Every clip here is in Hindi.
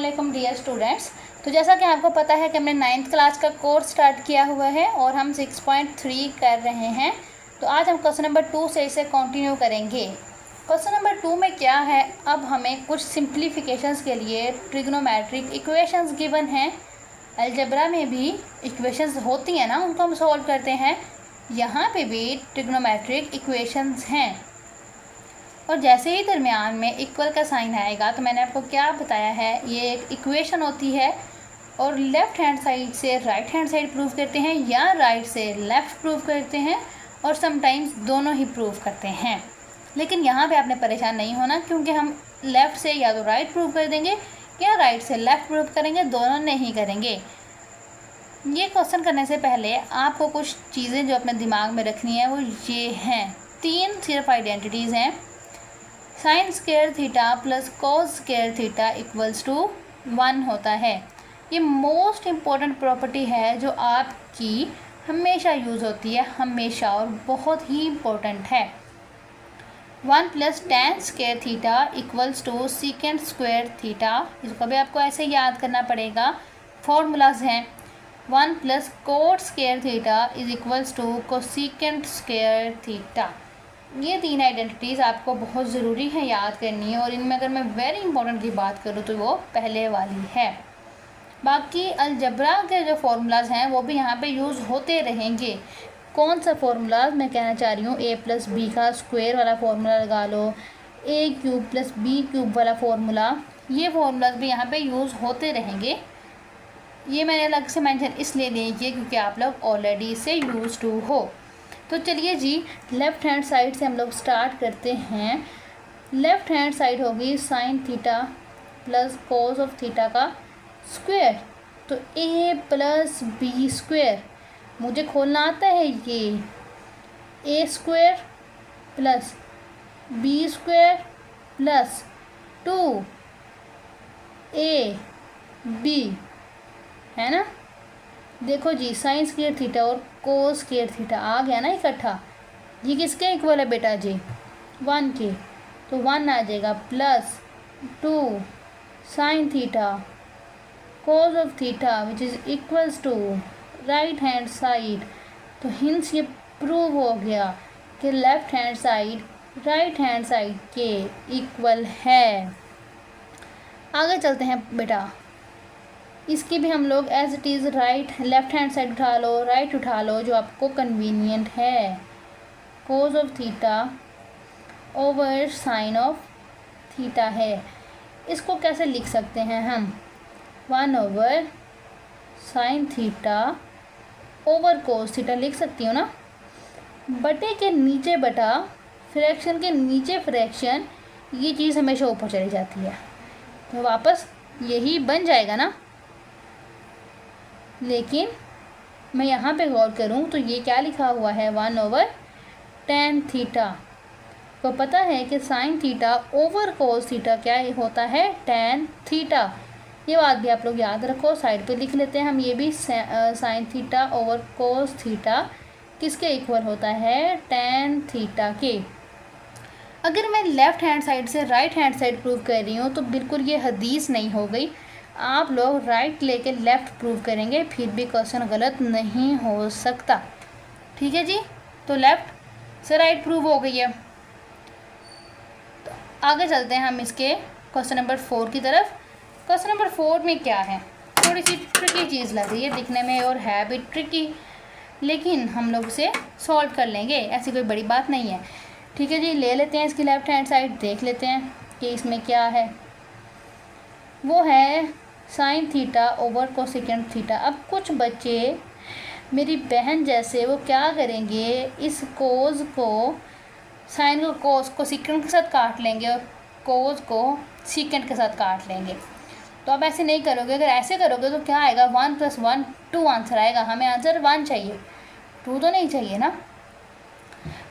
वालेकुम डियर स्टूडेंट्स। तो जैसा कि आपको पता है कि हमने 9th क्लास का कोर्स स्टार्ट किया हुआ है और हम 6.3 कर रहे हैं। तो आज हम क्वेश्चन नंबर 2 से इसे कंटिन्यू करेंगे। क्वेश्चन नंबर 2 में क्या है, अब हमें कुछ सिंप्लीफिकेशंस के लिए ट्रिग्नोमेट्रिक इक्वेशंस गिवन हैं। अलजेब्रा में भी इक्वेशंस होती हैं ना, उनको हम सॉल्व करते हैं। यहाँ पे भी ट्रिग्नोमेट्रिक इक्वेशंस हैं और जैसे ही दरमियान में इक्वल का साइन आएगा तो मैंने आपको क्या बताया है, ये एक इक्वेशन होती है और लेफ़्ट हैंड साइड से राइट हैंड साइड प्रूव करते हैं या राइट से लेफ़्ट प्रूव करते हैं और समटाइम्स दोनों ही प्रूव करते हैं। लेकिन यहाँ पे आपने परेशान नहीं होना, क्योंकि हम लेफ़्ट से या तो राइट प्रूव कर देंगे या राइट से लेफ़्ट प्रूव करेंगे, दोनों नहीं करेंगे। ये क्वेश्चन करने से पहले आपको कुछ चीज़ें जो अपने दिमाग में रखनी है वो ये हैं, 3 सिर्फ आइडेंटिटीज़ हैं। Sine square theta plus cos square theta equals to 1 होता है। ये मोस्ट इम्पॉर्टेंट प्रॉपर्टी है जो आपकी हमेशा यूज़ होती है, हमेशा, और बहुत ही इम्पोर्टेंट है। 1 plus tan square theta equals to secant square theta. इसको भी आपको ऐसे याद करना पड़ेगा, फॉर्मूलाज हैं। 1 plus cot square theta is equals to cosecant square theta. ये 3 आइडेंटिटीज़ आपको बहुत ज़रूरी है याद करनी है, और इनमें अगर मैं वेरी इंपॉर्टेंट की बात करूँ तो वो पहले वाली है। बाकी अलजबरा के जो फार्मूलाज हैं वो भी यहाँ पे यूज़ होते रहेंगे। कौन सा फार्मूलाज मैं कहना चाह रही हूँ, a प्लस बी का स्क्वायर वाला फार्मूला लगा लो, a cube plus b cube वाला फार्मूला, ये फार्मूलाज भी यहाँ पे यूज़ होते रहेंगे। ये मैंने अलग से मेंशन इसलिए नहीं किया क्योंकि आप लोग ऑलरेडी इससे यूज़ टू हो। तो चलिए जी, लेफ़्ट हैंड साइड से हम लोग स्टार्ट करते हैं। लेफ़्ट हैंड साइड होगी sine theta plus cos of theta का स्क्वायर, तो a प्लस बी स्क्वायर मुझे खोलना आता है। ये a square plus b square plus 2ab है ना। देखो जी, साइन स्क्वायर थीटा और कोस स्क्वायर थीटा आ गया ना इकट्ठा। ये किसके इक्वल है बेटा जी, 1 के, तो 1 आ जाएगा plus 2 sine theta cos of theta which is equals to right hand side. तो हिंस ये प्रूव हो गया कि left hand side right hand side के इक्वल है। आगे चलते हैं बेटा, इसकी भी हम लोग as it is right left hand side उठा लो, राइट उठा लो, जो आपको कन्वीनियंट है। Cos of theta over sine of theta है। इसको कैसे लिख सकते हैं हम, 1 over sine theta over cos theta लिख सकती हूँ ना। बटे के नीचे बटा, फ्रैक्शन के नीचे फ्रैक्शन, ये चीज़ हमेशा ऊपर चली जाती है, तो वापस यही बन जाएगा ना। लेकिन मैं यहाँ पे गौर करूँ तो ये क्या लिखा हुआ है, 1 ओवर tan थीटा। को पता है कि sine theta over cos theta क्या होता है, tan थीटा। ये बात भी आप लोग याद रखो, साइड पे लिख लेते हैं हम। ये भी sine theta over cos theta किसके इक्वल होता है, tan थीटा के। अगर मैं लेफ़्ट हैंड साइड से राइट हैंड साइड प्रूव कर रही हूँ तो बिल्कुल ये हदीस नहीं हो गई। आप लोग राइट लेके लेफ़्ट प्रूव करेंगे, फिर भी क्वेश्चन गलत नहीं हो सकता। ठीक है जी, तो लेफ़्ट से राइट प्रूव हो गई है। तो आगे चलते हैं हम इसके क्वेश्चन नंबर 4 की तरफ। क्वेश्चन नंबर 4 में क्या है, थोड़ी सी ट्रिकी चीज़ लग रही है दिखने में और है भी ट्रिकी, लेकिन हम लोग इसे सॉल्व कर लेंगे, ऐसी कोई बड़ी बात नहीं है। ठीक है जी, ले लेते हैं इसकी लेफ़्ट हैंड साइड, देख लेते हैं कि इसमें क्या है। वो है sine theta over cosecant theta. अब कुछ बच्चे मेरी बहन जैसे वो क्या करेंगे, इस कोस को, साइन को कोस को सीकेंट के साथ काट लेंगे और कोस को सीकेंट के साथ काट लेंगे। तो आप ऐसे नहीं करोगे, अगर ऐसे करोगे तो क्या आएगा, 1 + 1 2 आंसर आएगा। हमें आंसर 1 चाहिए, 2 तो नहीं चाहिए ना।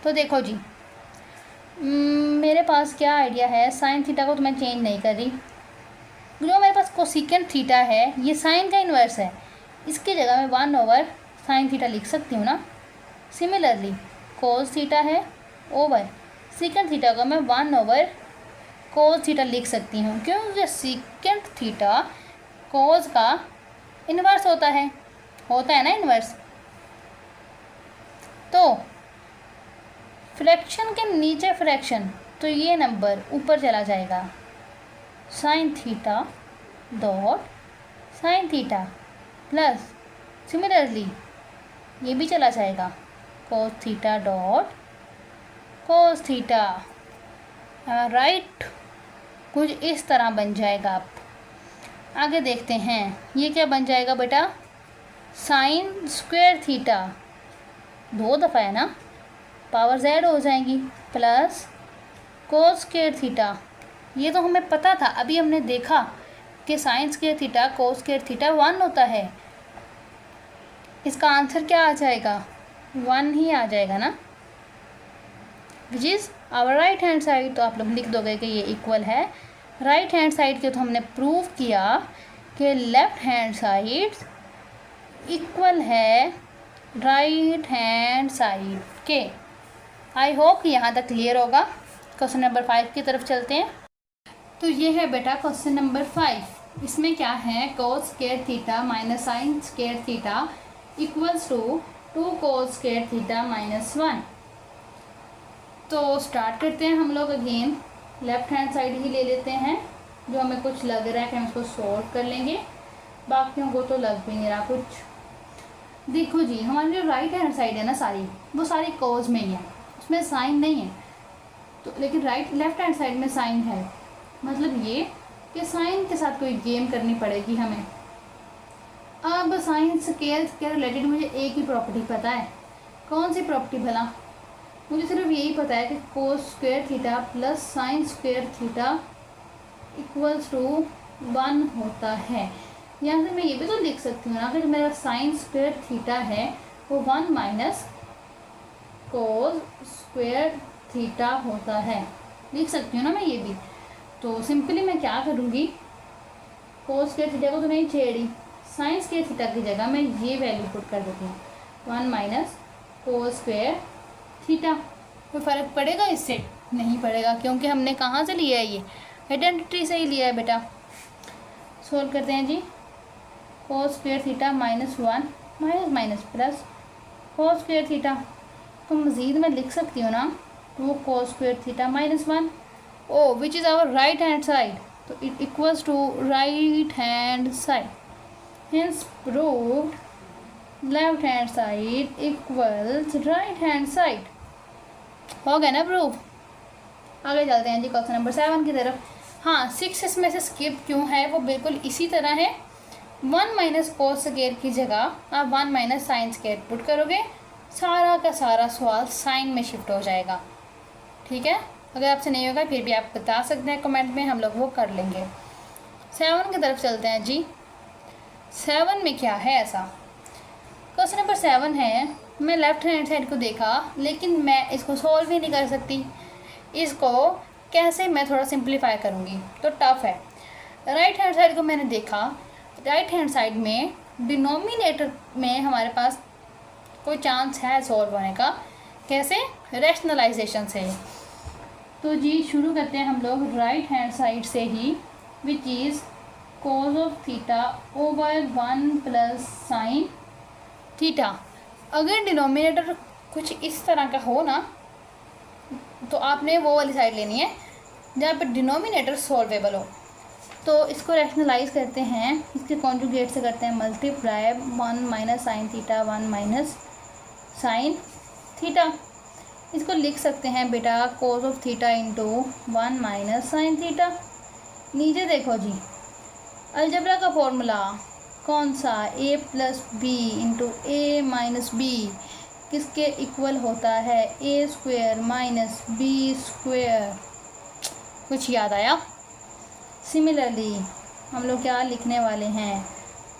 तो देखो जी, मेरे पास क्या आइडिया है, साइन थीटा को तो मैं चेंज नहीं कर रही। जो मेरे पास कोसेकेंट थीटा है ये साइन का इन्वर्स है, इसकी जगह मैं 1 ओवर साइन थीटा लिख सकती हूँ ना। सिमिलरली कोस थीटा है ओवर सीकेंट थीटा को मैं 1 ओवर कोस थीटा लिख सकती हूँ, क्योंकि सीकेंट थीटा कोस का इन्वर्स होता है ना इन्वर्स। तो फ्रैक्शन के नीचे फ्रैक्शन, तो ये नंबर ऊपर चला जाएगा, sine theta dot sign theta plus similarly ये भी चला जाएगा, cos theta dot cos theta. Right, कुछ इस तरह बन जाएगा। आप आगे देखते हैं, ये क्या बन जाएगा बेटा, साइन स्क्वायर थीटा, 2 दफ़ा है ना, पावर z हो जाएंगी, प्लस कोस स्क्वायर थीटा। ये तो हमें पता था, अभी हमने देखा कि sign square theta cos square theta 1 होता है। इसका आंसर क्या आ जाएगा, 1 ही आ जाएगा ना, which is our right hand side. तो आप लोग लिख दोगे कि ये इक्वल है राइट हैंड साइड के। तो हमने प्रूव किया कि लेफ्ट हैंड साइड इक्वल है राइट हैंड साइड के। आई होप यहाँ तक क्लियर होगा। क्वेश्चन नंबर 5 की तरफ चलते हैं। तो ये है बेटा क्वेश्चन नंबर 5। इसमें क्या है, cos square theta minus sine square theta equals to 2 cos square theta minus 1। तो स्टार्ट करते हैं हम लोग। अगेन लेफ्ट हैंड साइड ही ले लेते हैं, जो हमें कुछ लग रहा है कि हम इसको सॉल्व कर लेंगे, बाकियों को तो लग भी नहीं रहा कुछ। देखो जी, हमारी जो राइट हैंड साइड है ना सारी, वो सारी कोस में ही है, उसमें साइन नहीं है। तो लेकिन लेफ्ट हैंड साइड में साइन है, मतलब ये कि साइन के साथ कोई गेम करनी पड़ेगी हमें। अब साइन स्क्वायर के रिलेटेड मुझे एक ही प्रॉपर्टी पता है। कौन सी प्रॉपर्टी भला? मुझे सिर्फ यही पता है कि cos square theta plus sine square theta equals to 1 होता है। यहाँ से मैं ये भी तो लिख सकती हूँ ना कि मेरा साइन स्क्वायर थीटा है वो 1 माइनस कोस स्क्वायर थीटा होता है, लिख सकती हूँ ना मैं ये भी। तो सिंपली मैं क्या करूँगी, कोस स्क्वायर थीटा को तो नहीं छेड़ी, साइन स्क्वायर थीटा की जगह मैं ये वैल्यू पुट कर देती हूँ, 1 माइनस कोस स्क्वायर थीटा। कोई फ़र्क पड़ेगा इससे? नहीं पड़ेगा, क्योंकि हमने कहाँ से लिया है, ये आइडेंटिटी से ही लिया है बेटा। सोल्व करते हैं जी। Cos square theta minus 1 minus minus plus cos square theta. तो मज़ीद मैं लिख सकती हूँ ना, 2 cos square theta minus 1, oh which is our right hand side. तो it equals to right hand side, hence proved left hand side equals right hand side. हो गया ना प्रूफ। आगे चलते हैं जी क्वेश्चन नंबर 7 की तरफ। हाँ, 6 इसमें से स्किप क्यों है, वो बिल्कुल इसी तरह है। 1 माइनस कोस स्क्वायर की जगह आप 1 माइनस साइन स्क्वायर पुट करोगे, सारा का सारा सवाल साइन में शिफ्ट हो जाएगा। ठीक है, अगर आपसे नहीं होगा फिर भी आप बता सकते हैं कमेंट में, हम लोग वो कर लेंगे। 7 की तरफ चलते हैं जी। 7 में क्या है ऐसा, क्वेश्चन नंबर 7 है, मैं लेफ्ट हैंड साइड को देखा लेकिन मैं इसको सॉल्व ही नहीं कर सकती। इसको कैसे मैं थोड़ा सिंप्लीफाई करूँगी तो टफ है। राइट हैंड साइड को मैंने देखा, राइट हैंड साइड में डिनोमिनेटर में हमारे पास कोई चांस है सॉल्व होने का। कैसे? रैशनलाइजेशन से। तो जी शुरू करते हैं हम लोग राइट हैंड साइड से ही, which is cos of theta over 1 plus sine theta. अगर डिनोमिनेटर कुछ इस तरह का हो ना, तो आपने वो वाली साइड लेनी है जहाँ पर डिनोमिनेटर सॉल्वेबल हो। तो इसको रैशनलाइज करते हैं, इसके कॉन्जुगेट से करते हैं multiply, 1 minus sine theta 1 minus sine theta. इसको लिख सकते हैं बेटा cos of theta into 1 minus sine theta. नीचे देखो जी, अलजेब्रा का फॉर्मूला कौन सा, a plus b into a minus b किसके इक्वल होता है, a square minus b square. कुछ याद आया? सिमिलरली हम लोग क्या लिखने वाले हैं,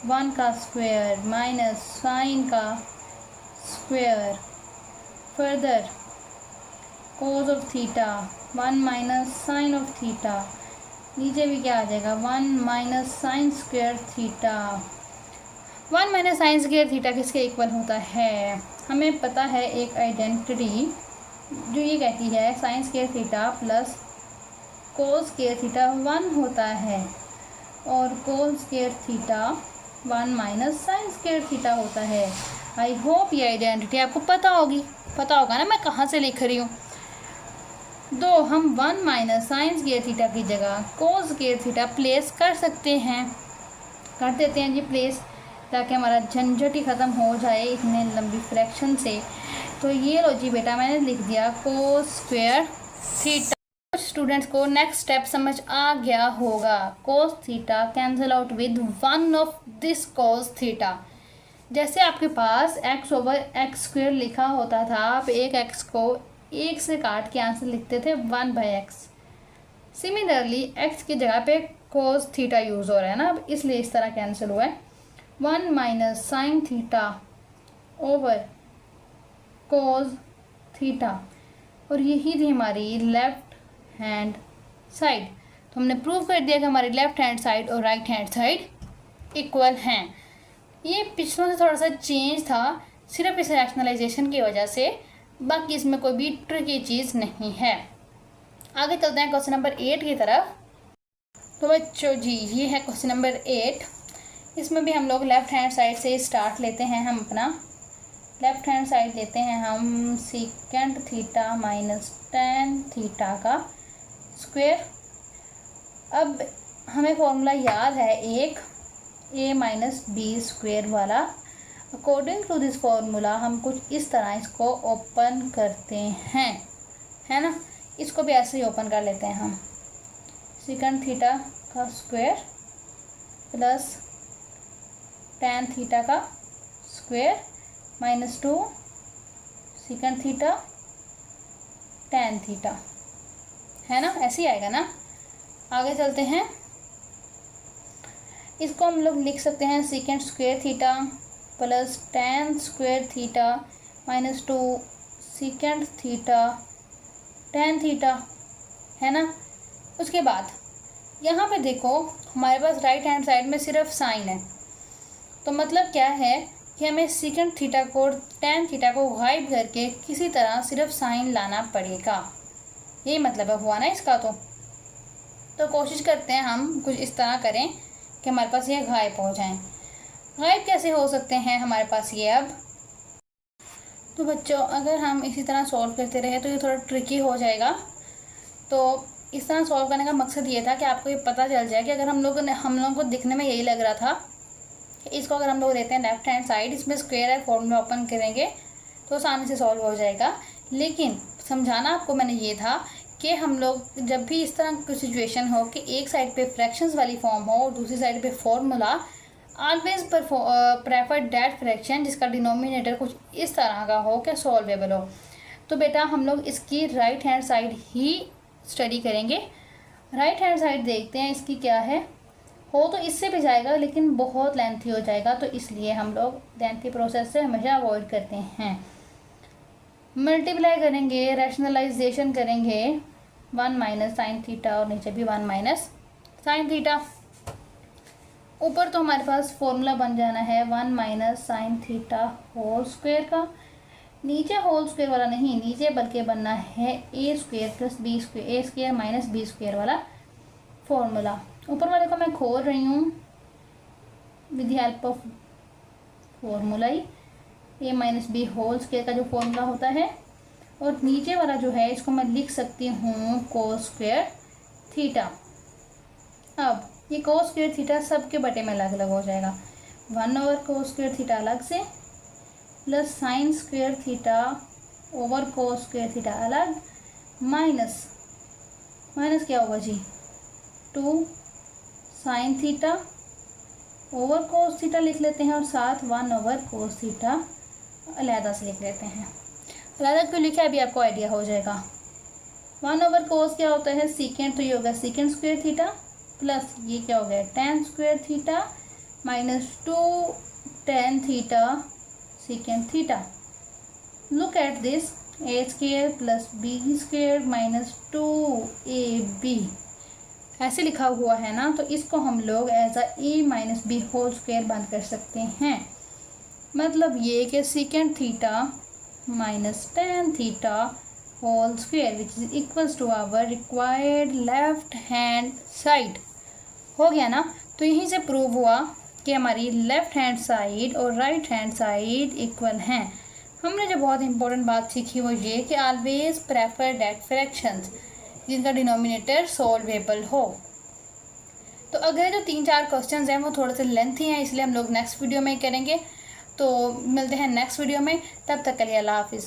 1 का स्क्वायर माइनस साइन का square, further cos of theta 1 minus sine of theta, नीचे भी क्या आ जाएगा 1 minus sine square theta. 1 minus sine square theta किसके इक्वल होता है, हमें पता है एक आइडेंटिटी जो ये कहती है sign square theta plus cos square theta 1 होता है। और कोस square theta 1 minus sine square theta होता है। आई होप ये आइडेंटिटी आपको पता होगा ना मैं कहाँ से लिख रही हूँ। दो हम 1 माइनस साइन स्क्वायर थीटा की जगह कोस स्क्वायर थीटा प्लेस कर सकते हैं, कर देते हैं जी प्लेस, ताकि हमारा झंझट ही ख़त्म हो जाए इतने लंबी फ्रैक्शन से। तो ये लो जी बेटा मैंने लिख दिया कोस स्क्वायर थीटा। कुछ स्टूडेंट्स को नेक्स्ट स्टेप समझ आ गया होगा। Cos theta cancel out with one of this cos theta. जैसे आपके पास x ओवर एक्स स्क्वायर लिखा होता था, आप एक x को एक से काट के आंसर लिखते थे 1/x। सिमिलरली x की जगह पे कोस थीटा यूज़ हो रहा है ना, अब इसलिए इस तरह कैंसिल हुआ है। 1 minus sine theta over cos theta, और यही थी हमारी लेफ्ट हैंड साइड। तो हमने प्रूव कर दिया कि हमारी लेफ्ट हैंड साइड और राइट हैंड साइड इक्वल हैं। ये पिछलों से थोड़ा सा चेंज था सिर्फ इस रैशनलाइजेशन की वजह से, बाकी इसमें कोई भी ट्रिकी चीज़ नहीं है। आगे चलते हैं क्वेश्चन नंबर 8 की तरफ। तो बच्चों जी ये है क्वेश्चन नंबर 8। इसमें भी हम लोग लेफ़्ट हैंड साइड से स्टार्ट लेते हैं। हम अपना लेफ़्ट हैंड साइड लेते हैं हम secant theta minus tan theta का स्क्वायर। अब हमें फॉर्मूला याद है एक a माइनस बी स्क्वायर वाला। अकॉर्डिंग टू दिस फॉर्मूला हम कुछ इस तरह इसको ओपन करते हैं, है ना। इसको भी ऐसे ही ओपन कर लेते हैं हम। सीकेंट थीटा का स्क्वायर प्लस टेन थीटा का square minus 2 secant theta tan theta, है ना, ऐसे ही आएगा ना। आगे चलते हैं। इसको हम लोग लिख सकते हैं secant square theta plus ten square theta minus 2 secant theta tan theta, है ना। उसके बाद यहाँ पे देखो हमारे पास राइट हैंड साइड में सिर्फ साइन है, तो मतलब क्या है कि हमें सीकेंट थीटा को टेन थीटा को गायब करके किसी तरह सिर्फ साइन लाना पड़ेगा। यही मतलब है हुआ ना इसका। तो कोशिश करते हैं हम कुछ इस तरह करें कि हमारे पास ये गायब हो जाएं। गायब कैसे हो सकते हैं हमारे पास ये अब? तो बच्चों अगर हम इसी तरह सॉल्व करते रहे तो ये थोड़ा ट्रिकी हो जाएगा। तो इस तरह सॉल्व करने का मकसद ये था कि आपको ये पता चल जाए कि अगर हम लोगों को दिखने में यही लग रहा था कि इसको अगर हम लोग देते हैं लेफ्ट हैंड साइड, इसमें स्क्वायर है, फॉर्मूला ओपन करेंगे तो आसानी से सॉल्व हो जाएगा। लेकिन समझाना आपको मैंने ये था कि हम लोग जब भी इस तरह की सिचुएशन हो कि एक साइड पे फ्रैक्शंस वाली फॉर्म हो और दूसरी साइड पे formula, always prefer that fraction जिसका डिनोमिनेटर कुछ इस तरह का हो कि सॉल्वेबल हो। तो बेटा हम लोग इसकी राइट हैंड साइड ही स्टडी करेंगे। राइट हैंड साइड देखते हैं इसकी क्या है। हो तो इससे भी जाएगा लेकिन बहुत लेंथी हो जाएगा, तो इसलिए हम लोग लेंथी प्रोसेस से हमेशा अवॉइड करते हैं। मल्टीप्लाई करेंगे, रैशनलाइजेशन करेंगे 1 माइनस साइन थीटा और नीचे भी 1 माइनस साइन थीटा। ऊपर तो हमारे पास फॉर्मूला बन जाना है 1 minus sine theta whole square का। नीचे होल स्क्वायर वाला नहीं, नीचे बल्कि बनना है a square plus b square, a square minus b square वाला फॉर्मूला। ऊपर वाले को मैं खोल रही हूँ with the help of formula ही, a minus b whole square का जो फॉर्मूला होता है। और नीचे वाला जो है इसको मैं लिख सकती हूँ कोस स्क्वायर थीटा। अब ये कोस स्क्वायर थीटा सबके बटे में अलग अलग हो जाएगा। 1 ओवर कोस स्क्वायर थीटा अलग से plus sine square theta over कोस स्क्वायर थीटा अलग, माइनस क्या होगा जी 2 sine theta over cos theta लिख लेते हैं और साथ 1 ओवर कोस थीटा अलहदा से लिख लेते हैं। अलहदा क्यों लिखा है अभी आपको आइडिया हो जाएगा। 1 ओवर कोस क्या होता है सीकेंट, तो ये होगा सीकेंट स्क्वायर थीटा प्लस ये क्या हो गया tan square theta minus 2 tan theta secant theta. Look at this, a square plus b square minus 2ab ऐसे लिखा हुआ है ना, तो इसको हम लोग as a a minus b whole square बंद कर सकते हैं। मतलब ये कि secant theta minus tan theta whole square which is equals to our required left hand side. हो गया ना। तो यहीं से प्रूव हुआ कि हमारी लेफ़्ट हैंड साइड और राइट हैंड साइड इक्वल हैं। हमने जो बहुत इंपॉर्टेंट बात सीखी वो ये कि ऑलवेज प्रेफर दैट फ्रैक्शंस जिनका डिनोमिनेटर सॉल्वेबल हो। तो अगर जो 3-4 क्वेश्चंस हैं वो थोड़े से लेंथी हैं, इसलिए हम लोग नेक्स्ट वीडियो में करेंगे। तो मिलते हैं नेक्स्ट वीडियो में, तब तक के लिए अल्लाह हाफिज़।